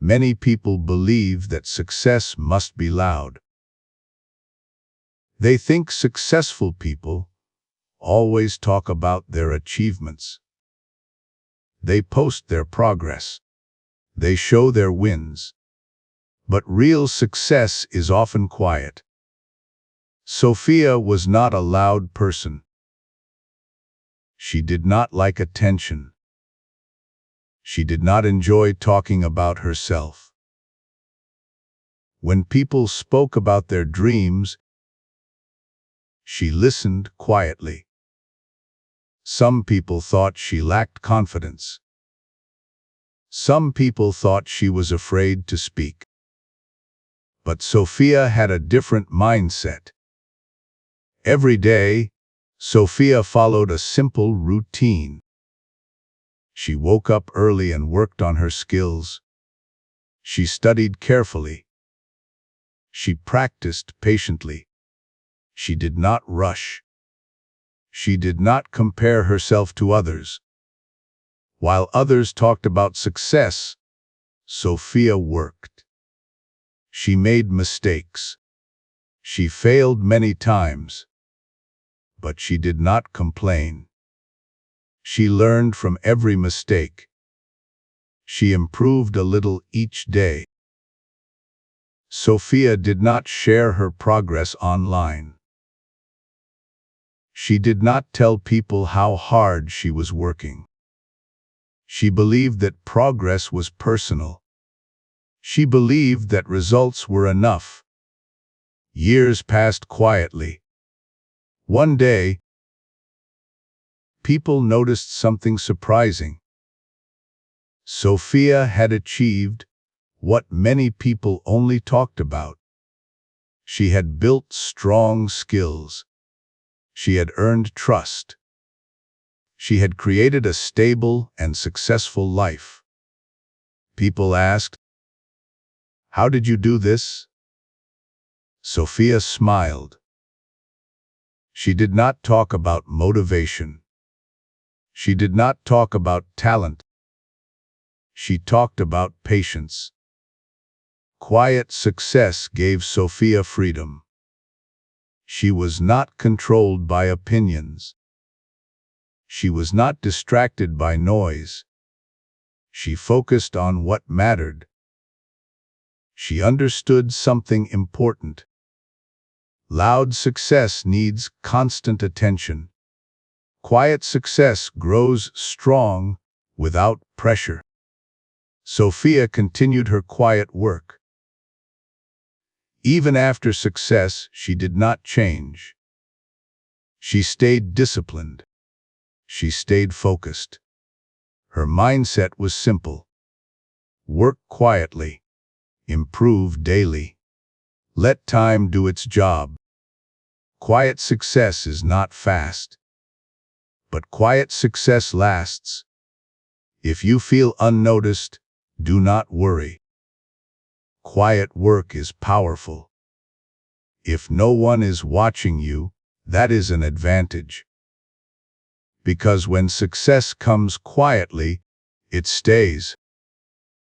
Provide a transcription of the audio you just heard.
Many people believe that success must be loud. They think successful people always talk about their achievements. They post their progress. They show their wins. But real success is often quiet. Sophia was not a loud person. She did not like attention. She did not enjoy talking about herself. When people spoke about their dreams, she listened quietly. Some people thought she lacked confidence. Some people thought she was afraid to speak. But Sophia had a different mindset. Every day, Sophia followed a simple routine. She woke up early and worked on her skills. She studied carefully. She practiced patiently. She did not rush. She did not compare herself to others. While others talked about success, Sophia worked. She made mistakes. She failed many times. But she did not complain. She learned from every mistake. She improved a little each day. Sophia did not share her progress online. She did not tell people how hard she was working. She believed that progress was personal. She believed that results were enough. Years passed quietly. One day, people noticed something surprising. Sophia had achieved what many people only talked about. She had built strong skills. She had earned trust. She had created a stable and successful life. People asked, "How did you do this?" Sophia smiled. She did not talk about motivation. She did not talk about talent. She talked about patience. Quiet success gave Sophia freedom. She was not controlled by opinions. She was not distracted by noise. She focused on what mattered. She understood something important. Loud success needs constant attention. Quiet success grows strong without pressure. Sophia continued her quiet work. Even after success, she did not change. She stayed disciplined. She stayed focused. Her mindset was simple. Work quietly. Improve daily. Let time do its job. Quiet success is not fast. But quiet success lasts. If you feel unnoticed, do not worry. Quiet work is powerful. If no one is watching you, that is an advantage. Because when success comes quietly, it stays.